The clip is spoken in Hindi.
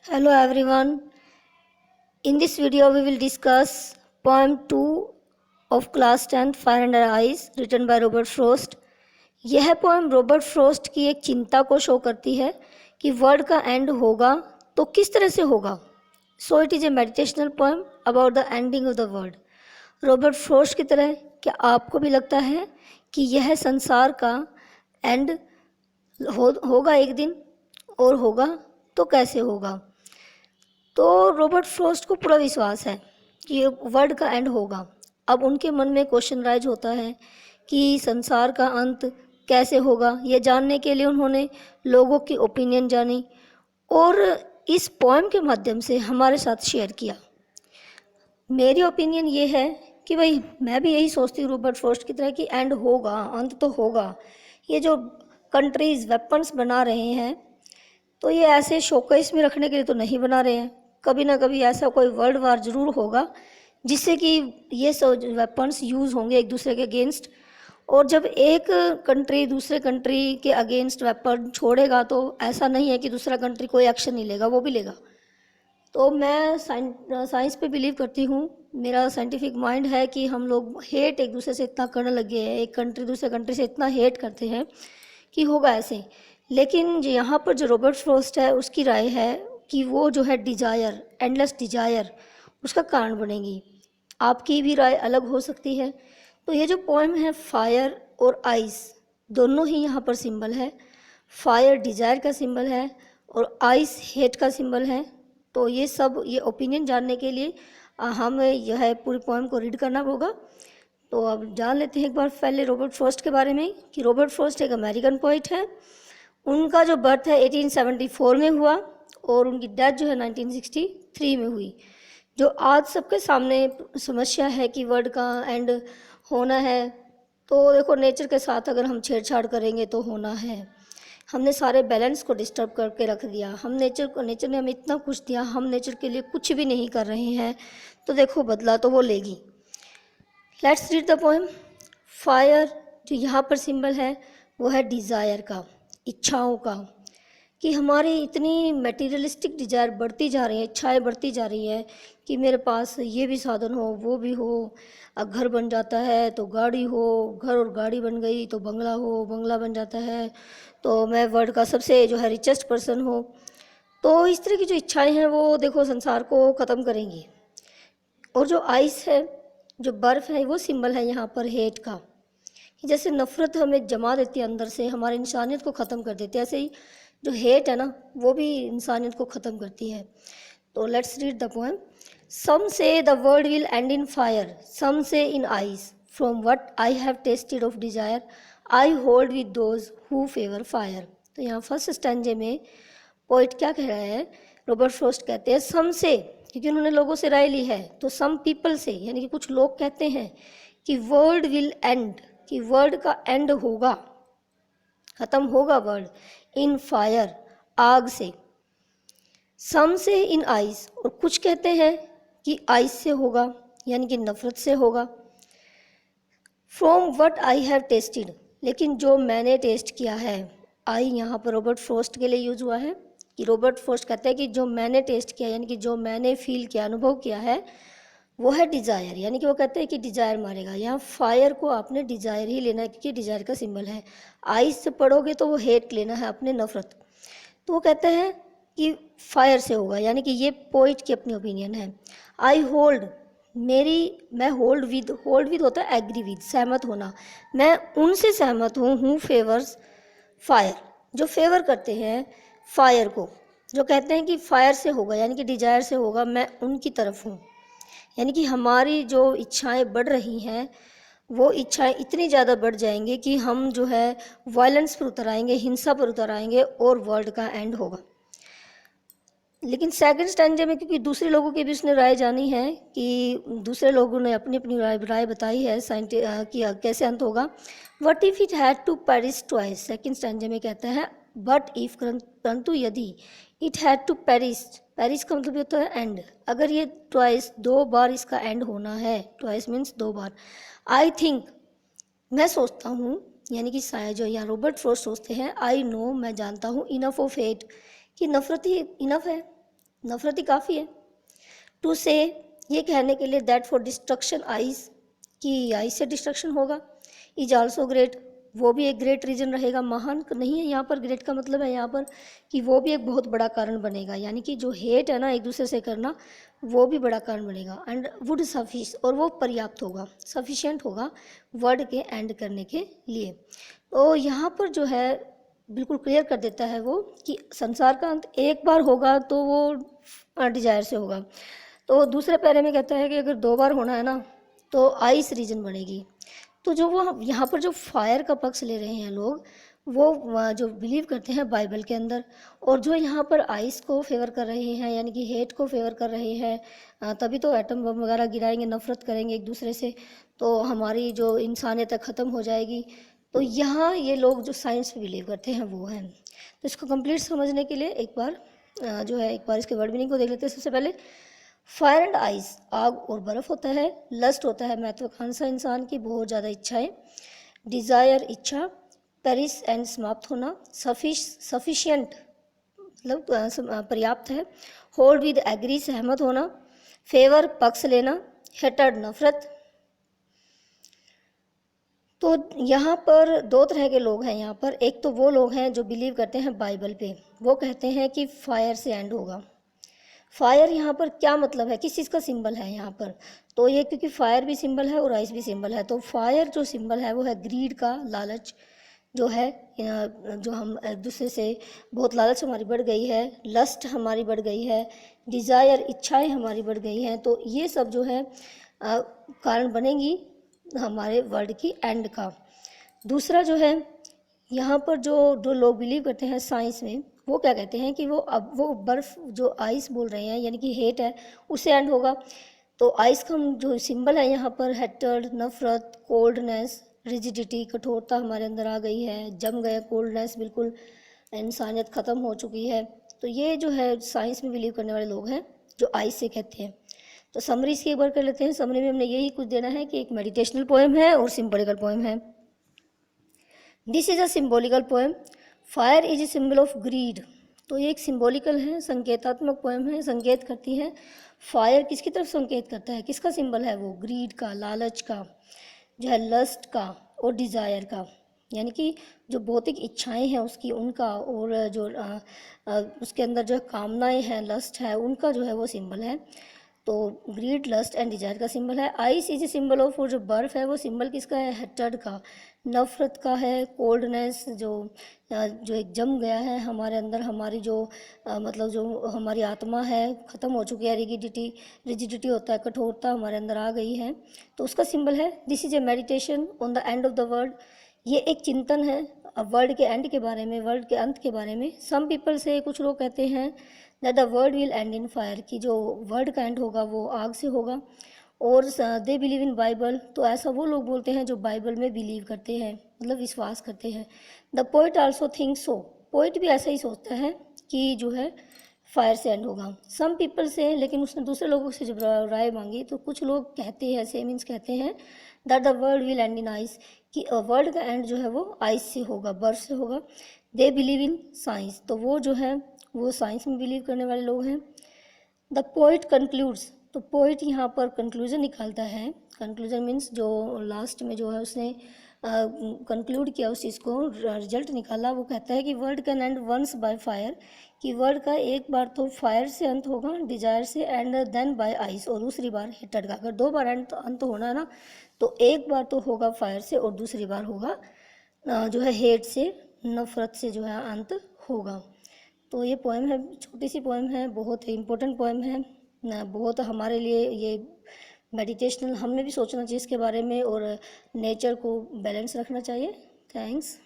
Hello everyone. In this video we will discuss poem 2 of class 10 Fire Under Ice written by Robert Frost. यह पोएम रॉबर्ट फ्रोस्ट की एक चिंता को शो करती है कि वर्ल्ड का एंड होगा तो किस तरह से होगा. So it is a meditational poem about the ending of the world. Robert frost की तरह क्या आपको भी लगता है कि यह संसार का एंड होगा एक दिन, और होगा तो कैसे होगा. तो रॉबर्ट फ्रोस्ट को पूरा विश्वास है कि वर्ल्ड का एंड होगा. अब उनके मन में क्वेश्चन राइज होता है कि संसार का अंत कैसे होगा. ये जानने के लिए उन्होंने लोगों की ओपिनियन जानी और इस पोएम के माध्यम से हमारे साथ शेयर किया. मेरी ओपिनियन ये है कि भाई मैं भी यही सोचती हूँ रॉबर्ट फ्रोस्ट की तरह कि एंड होगा, अंत तो होगा. ये जो कंट्रीज़ वेपन्स बना रहे हैं तो ये ऐसे शोकेस में रखने के लिए तो नहीं बना रहे हैं. कभी ना कभी ऐसा कोई वर्ल्ड वार ज़रूर होगा जिससे कि ये सब वेपन्स यूज़ होंगे एक दूसरे के अगेंस्ट. और जब एक कंट्री दूसरे कंट्री के अगेंस्ट वेपन छोड़ेगा तो ऐसा नहीं है कि दूसरा कंट्री कोई एक्शन नहीं लेगा, वो भी लेगा. तो मैं साइंस पे बिलीव करती हूँ. मेरा साइंटिफिक माइंड है कि हम लोग हेट एक दूसरे से इतना करने लगे हैं, एक कंट्री दूसरे कंट्री से इतना हेट करते हैं कि होगा ऐसे. लेकिन यहाँ पर जो रॉबर्ट फ्रोस्ट है उसकी राय है कि वो जो है डिजायर, एंडलेस डिजायर, उसका कारण बनेगी. आपकी भी राय अलग हो सकती है. तो ये जो पोएम है फायर और आइस दोनों ही यहाँ पर सिंबल है. फायर डिजायर का सिंबल है और आइस हेट का सिंबल है. तो ये ओपिनियन जानने के लिए हमें यह पूरी पोएम को रीड करना होगा. तो अब जान लेते हैं एक बार पहले रॉबर्ट फ्रोस्ट के बारे में कि रॉबर्ट फ्रोस्ट एक अमेरिकन पोइट है. उनका जो बर्थ है 1874 में हुआ और उनकी डेथ जो है 1963 में हुई. जो आज सबके सामने समस्या है कि वर्ल्ड का एंड होना है, तो देखो नेचर के साथ अगर हम छेड़छाड़ करेंगे तो होना है. हमने सारे बैलेंस को डिस्टर्ब करके रख दिया. नेचर ने हमें इतना कुछ दिया, हम नेचर के लिए कुछ भी नहीं कर रहे हैं, तो देखो बदला तो वो लेगी. Let's read the poem. Fire जो यहाँ पर सिंबल है वो है डिज़ायर का, इच्छाओं का. कि हमारी इतनी मटेरियलिस्टिक डिज़ायर बढ़ती जा रही है, इच्छाएं बढ़ती जा रही है कि मेरे पास ये भी साधन हो, वो भी हो. अब घर बन जाता है तो गाड़ी हो, घर और गाड़ी बन गई तो बंगला हो, बंगला बन जाता है तो मैं वर्ल्ड का सबसे जो है रिचेस्ट पर्सन हो. तो इस तरह की जो इच्छाएं हैं वो देखो संसार को ख़त्म करेंगी. और जो आइस है, जो बर्फ़ है, वो सिंबल है यहाँ पर हेट का. जैसे नफ़रत हमें जमा देती है अंदर से, हमारी इंसानियत को ख़त्म कर देती है, ऐसे ही जो हेट है ना वो भी इंसानियत को ख़त्म करती है. तो let's read the poem. Some say the world will end in fire, some say in ice. From what I have tasted of desire I hold with those who favour fire. तो यहाँ फर्स्ट स्टैंजे में पोइट क्या कह रहा है, रॉबर्ट फ्रोस्ट कहते हैं सम से, क्योंकि उन्होंने लोगों से राय ली है. तो सम पीपल से यानी कि कुछ लोग कहते हैं कि वर्ल्ड विल एंड, कि वर्ल्ड का एंड होगा, ख़त्म होगा वर्ल्ड, इन फायर आग से. सम से इन आइस, और कुछ कहते हैं कि आइस से होगा यानी कि नफ़रत से होगा. From what I have tested, लेकिन जो मैंने टेस्ट किया है. आई यहाँ पर रॉबर्ट फ्रोस्ट के लिए यूज़ हुआ है कि रॉबर्ट फ्रोस्ट कहते हैं कि जो मैंने टेस्ट किया यानी कि जो मैंने फील किया, अनुभव किया है, वो है डिज़ायर. यानी कि वो कहते हैं कि डिज़ायर मारेगा. यहाँ फायर को आपने डिज़ायर ही लेना है क्योंकि डिज़ायर का सिंबल है. आइस से पढ़ोगे तो वो हेट लेना है, अपने नफ़रत. तो वो कहते हैं कि फायर से होगा, यानी कि ये पोइट की अपनी ओपिनियन है. आई होल्ड, मैं होल्ड विद होता है एग्री विद, सहमत होना. मैं उनसे सहमत हूँ फेवर्स फायर, जो फेवर करते हैं फायर को, जो कहते हैं कि फायर से होगा यानी कि डिज़ायर से होगा, मैं उनकी तरफ हूँ. यानी कि हमारी जो इच्छाएं बढ़ रही हैं वो इच्छाएं इतनी ज़्यादा बढ़ जाएंगी कि हम जो है वायलेंस पर उतर आएंगे, हिंसा पर उतर आएंगे और वर्ल्ड का एंड होगा. लेकिन सेकंड स्टैंजे में क्योंकि दूसरे लोगों की भी उसने राय जानी है कि दूसरे लोगों ने अपनी अपनी राय बताई है कि कैसे अंत होगा. What if it had to perish twice, second stanza में कहते हैं बट इफ़, परंतु यदि, it had to perish, perish का मतलब होता है एंड. अगर ये ट्वाइस, दो बार इसका एंड होना है, ट्वाइस मीन्स दो बार. आई थिंक, मैं सोचता हूँ, यानी कि जो यहाँ रॉबर्ट फ्रोस्ट सोचते हैं. आई नो, मैं जानता हूँ, इनफ ऑफ हेट, कि नफ़रत ही इनफ है, नफरत ही काफ़ी है। टू से, ये कहने के लिए दैट फॉर डिस्ट्रक्शन आइज, कि आइज से डिस्ट्रक्शन होगा। इज आल्सो ग्रेट, वो भी एक ग्रेट रीजन रहेगा। महान नहीं है यहाँ पर, ग्रेट का मतलब है यहाँ पर कि वो भी एक बहुत बड़ा कारण बनेगा, यानी कि जो हेट है ना एक दूसरे से करना, वो भी बड़ा कारण बनेगा। एंड वुड सफिश, और वो पर्याप्त होगा, सफिशिएंट होगा वर्ड के एंड करने के लिए। तो यहाँ पर जो है बिल्कुल क्लियर कर देता है वो कि संसार का अंत एक बार होगा तो वो डिजायर से होगा। तो दूसरे पैरे में कहता है कि अगर 2 बार होना है ना तो आइस रीजन बनेगी। तो जो वो यहाँ पर जो फायर का पक्ष ले रहे हैं लोग, वो जो बिलीव करते हैं बाइबल के अंदर, और जो यहाँ पर आइस को फेवर कर रहे हैं यानी कि हेट को फेवर कर रहे हैं, तभी तो एटम बम वगैरह गिराएंगे, नफरत करेंगे एक दूसरे से, तो हमारी जो इंसानियत ख़त्म हो जाएगी। तो यहाँ ये लोग जो साइंस पे बिलीव करते हैं वो हैं। तो इसको कंप्लीट समझने के लिए एक बार इसके वर्ड मीनिंग को देख लेते हैं। सबसे पहले फायर एंड आइस, आग और बर्फ़ होता है। लस्ट होता है महत्वाकांक्षा, इंसान की बहुत ज़्यादा इच्छाएं। डिज़ायर, इच्छा। पेरिस एंड समाप्त होना। सफिशिएंट मतलब पर्याप्त है। होल्ड विद एग्री, सहमत होना। फेवर, पक्ष लेना। हेटेड, नफरत। तो यहाँ पर 2 तरह के लोग हैं यहाँ पर। एक तो वो लोग हैं जो बिलीव करते हैं बाइबल पे, वो कहते हैं कि फायर से एंड होगा। फायर यहाँ पर क्या मतलब है, किस चीज़ का सिंबल है यहाँ पर, तो ये क्योंकि फायर भी सिंबल है और आइस भी सिंबल है, तो फायर जो सिंबल है वो है ग्रीड का, लालच जो है, जो हम एक दूसरे से बहुत लालच हमारी बढ़ गई है, लस्ट हमारी बढ़ गई है, डिज़ायर, इच्छाएं हमारी बढ़ गई हैं। तो ये सब जो है कारण बनेंगी हमारे वर्ल्ड की एंड का। दूसरा जो है यहाँ पर जो लोग बिलीव करते हैं साइंस में, वो क्या कहते हैं कि वो बर्फ़ जो आइस बोल रहे हैं यानी कि हेट है, उससे एंड होगा। तो आइस का जो सिंबल है यहाँ पर हेटर्ड, नफरत, कोल्डनेस, रिजिडिटी, कठोरता हमारे अंदर आ गई है, जम गया, कोल्डनेस, बिल्कुल इंसानियत ख़त्म हो चुकी है। तो ये जो है साइंस में बिलीव करने वाले लोग हैं जो आइस से कहते हैं। तो समरी इसकी एक बार कर लेते हैं। समरी में हमने यही कुछ देना है कि एक मेडिटेशनल पोएम है और सिंबॉलिकल पोएम है। This is a symbolical poem. Fire is a symbol of greed. तो ये एक सिंबॉलिकल है, संकेतात्मक पोएम है, संकेत करती है। फायर किसकी तरफ संकेत करता है, किसका सिंबल है वो, ग्रीड का, लालच का, जो है लस्ट का और डिज़ायर का, यानी कि जो भौतिक इच्छाएं हैं उसकी, उनका, और जो उसके अंदर जो कामनाएं हैं, लस्ट है, उनका जो है वो सिंबल है। तो ग्रीड, लस्ट एंड डिजायर का सिंबल है। Ice is a symbol of, और जो बर्फ़ है वो सिंबल किसका है, हेटर्ड का, नफरत का है। कोल्डनेस जो एक जम गया है हमारे अंदर, हमारी जो मतलब जो हमारी आत्मा है ख़त्म हो चुकी है। रिजिडिटी होता है, कठोरता हमारे अंदर आ गई है, तो उसका सिंबल है। This is a meditation on the end of the world. ये एक चिंतन है वर्ल्ड के एंड के बारे में, वर्ल्ड के अंत के बारे में। सम पीपल से, कुछ लोग कहते हैं that the world will end in fire, कि जो वर्ल्ड का एंड होगा वो आग से होगा। और दे बिलीव इन बाइबल, तो ऐसा वो लोग बोलते हैं जो बाइबल में बिलीव करते हैं, मतलब विश्वास करते हैं। The poet also think so, poet भी ऐसा ही सोचता है कि जो है फायर से एंड होगा। सम पीपल से, लेकिन उसने दूसरे लोगों से जब राय मांगी तो कुछ लोग कहते हैं, से मीन्स कहते हैं that the world will end in ice, कि वर्ल्ड का एंड जो है वो आइस से होगा, बर्फ से होगा। दे बिलीव इन साइंस, तो वो जो है वो साइंस में बिलीव करने वाले लोग हैं। द पोइट कंक्लूड्स, तो पोइट यहाँ पर कंक्लूजन निकालता है। कंक्लूजन मीन्स जो लास्ट में जो है उसने कंक्लूड किया, उस चीज़ को रिजल्ट निकाला। वो कहता है कि world can end once by fire, कि वर्ल्ड का एक बार तो फायर से अंत होगा, डिजायर से, एंड देन बाय आइस, और दूसरी बार हेटेड का। अगर 2 बार अंत होना है ना, तो एक बार तो होगा फायर से और दूसरी बार होगा जो है हेट से, नफरत से जो है अंत होगा। तो ये पोएम है, छोटी सी पोएम है, बहुत इम्पोर्टेंट पोएम है, बहुत हमारे लिए ये मेडिटेशनल, हमें भी सोचना चाहिए इसके बारे में और नेचर को बैलेंस रखना चाहिए। थैंक्स।